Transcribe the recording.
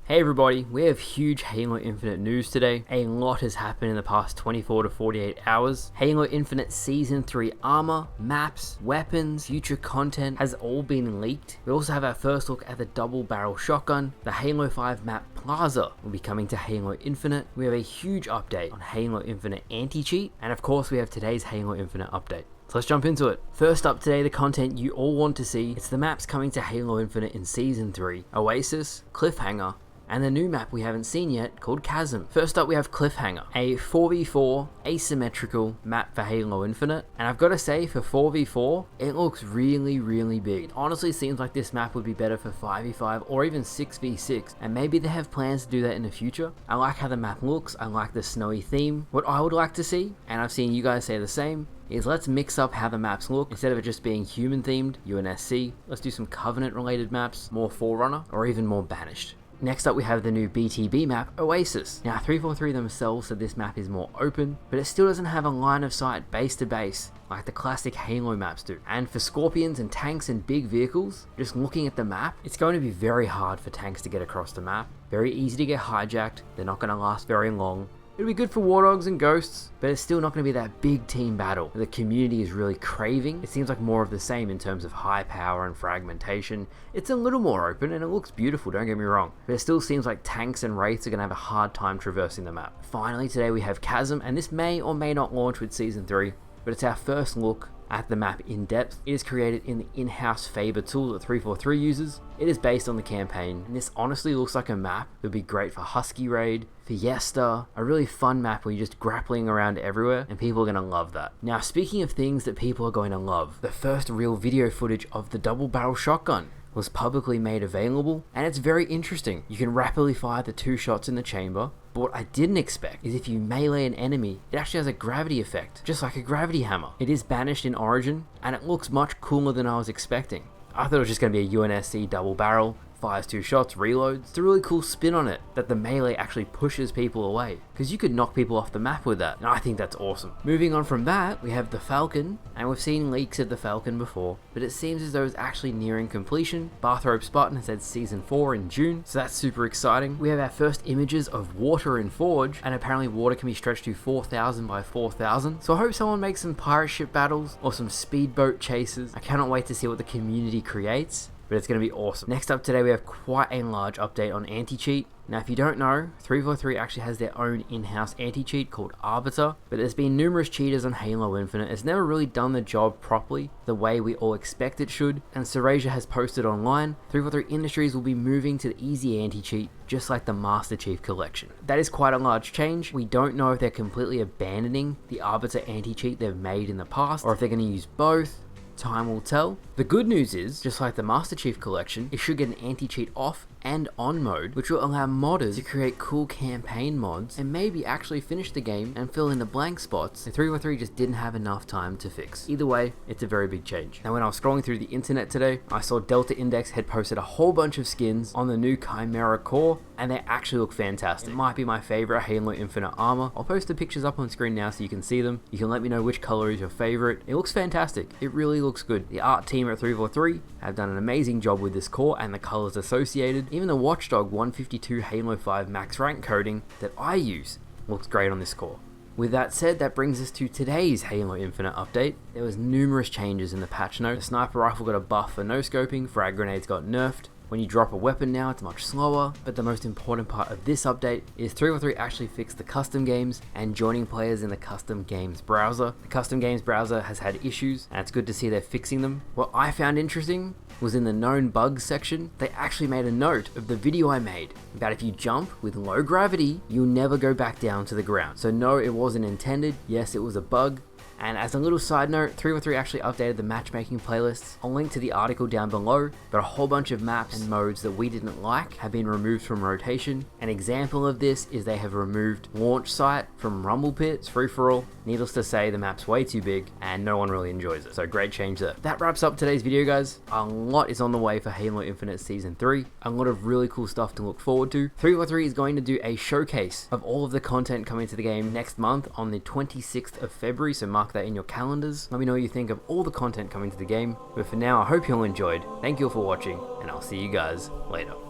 Hey everybody, we have huge Halo Infinite news today. A lot has happened in the past 24 to 48 hours. Halo Infinite Season 3 armor, maps, weapons, future content has all been leaked. We also have our first look at the double barrel shotgun. The Halo 5 map Plaza will be coming to Halo Infinite. We have a huge update on Halo Infinite Anti-Cheat. And of course we have today's Halo Infinite update. So let's jump into it. First up today, the content you all want to see. It's the maps coming to Halo Infinite in Season 3. Oasis, Cliffhanger, and the new map we haven't seen yet called Chasm. First up we have Cliffhanger, a 4v4 asymmetrical map for Halo Infinite. And I've got to say, for 4v4, it looks really big. It honestly seems like this map would be better for 5v5 or even 6v6. And maybe they have plans to do that in the future. I like how the map looks, I like the snowy theme. What I would like to see, and I've seen you guys say the same, is let's mix up how the maps look. Instead of it just being human themed, UNSC, let's do some Covenant related maps, more Forerunner, or even more Banished. Next up we have the new BTB map, Oasis. Now 343 themselves said this map is more open, but it still doesn't have a line of sight base to base like the classic Halo maps do. And for Scorpions and tanks and big vehicles, just looking at the map, it's going to be very hard for tanks to get across the map. Very easy to get hijacked, they're not going to last very long. It'll be good for Wardogs and Ghosts, but it's still not going to be that big team battle that the community is really craving. It seems like more of the same in terms of high power and fragmentation. It's a little more open and it looks beautiful, don't get me wrong, but it still seems like tanks and wraiths are going to have a hard time traversing the map. Finally today we have Chasm, and this may or may not launch with Season 3, but it's our first look at the map in depth. It is created in the in-house Faber tool that 343 uses. It is based on the campaign, and this honestly looks like a map that would be great for Husky Raid, Fiesta, a really fun map where you're just grappling around everywhere, and people are going to love that. Now speaking of things that people are going to love, the first real video footage of the double barrel shotgun was publicly made available, and it's very interesting. You can rapidly fire the 2 shots in the chamber, but what I didn't expect is if you melee an enemy, it actually has a gravity effect, just like a gravity hammer. It is banished in Origin, and it looks much cooler than I was expecting. I thought it was just going to be a UNSC double barrel, fires 2 shots, reloads. It's a really cool spin on it, that the melee actually pushes people away, because you could knock people off the map with that, and I think that's awesome. Moving on from that, we have the Falcon, and we've seen leaks of the Falcon before, but it seems as though it's actually nearing completion. Bathrobe Spartan has said Season 4 in June, so that's super exciting. We have our first images of water in Forge, and apparently water can be stretched to 4,000 by 4,000, so I hope someone makes some pirate ship battles, or some speedboat chases. I cannot wait to see what the community creates, but it's going to be awesome. Next up today we have quite a large update on anti-cheat. Now if you don't know, 343 actually has their own in-house anti-cheat called Arbiter, but there's been numerous cheaters on Halo Infinite. It's never really done the job properly the way we all expect it should, and Serasia has posted online 343 Industries will be moving to the easy anti-cheat, just like the Master Chief Collection. That is quite a large change. We don't know if they're completely abandoning the Arbiter anti-cheat they've made in the past, or if they're going to use both. Time will tell. The good news is, just like the Master Chief Collection, it should get an anti-cheat off and on mode, which will allow modders to create cool campaign mods and maybe actually finish the game and fill in the blank spots that 343 just didn't have enough time to fix. Either way, it's a very big change. Now when I was scrolling through the internet today, I saw Delta Index had posted a whole bunch of skins on the new Chimera core, and they actually look fantastic. It might be my favorite Halo Infinite armor. I'll post the pictures up on screen now so you can see them. You can let me know which color is your favorite. It looks fantastic. It really looks good. The art team at 343 have done an amazing job with this core and the colors associated. Even the Watchdog 152 Halo 5 max rank coding that I use looks great on this core. With that said, that brings us to today's Halo Infinite update. There was numerous changes in the patch notes. The sniper rifle got a buff for no scoping, frag grenades got nerfed. When you drop a weapon now, it's much slower, but the most important part of this update is 343 actually fixed the custom games and joining players in the custom games browser. The custom games browser has had issues, and it's good to see they're fixing them. What I found interesting was in the known bugs section, they actually made a note of the video I made about if you jump with low gravity, you'll never go back down to the ground. So no, it wasn't intended. Yes, it was a bug. And as a little side note, 343 actually updated the matchmaking playlists. I'll link to the article down below, but a whole bunch of maps and modes that we didn't like have been removed from rotation. An example of this is they have removed Launch Site from Rumble Pits, free-for-all. Needless to say, the map's way too big and no one really enjoys it, so great change there. That wraps up today's video, guys. A lot is on the way for Halo Infinite Season 3. A lot of really cool stuff to look forward to. 343 is going to do a showcase of all of the content coming to the game next month on the 26th of February, so mark that in your calendars. Let me know what you think of all the content coming to the game. But for now, I hope you all enjoyed. Thank you all for watching, and I'll see you guys later.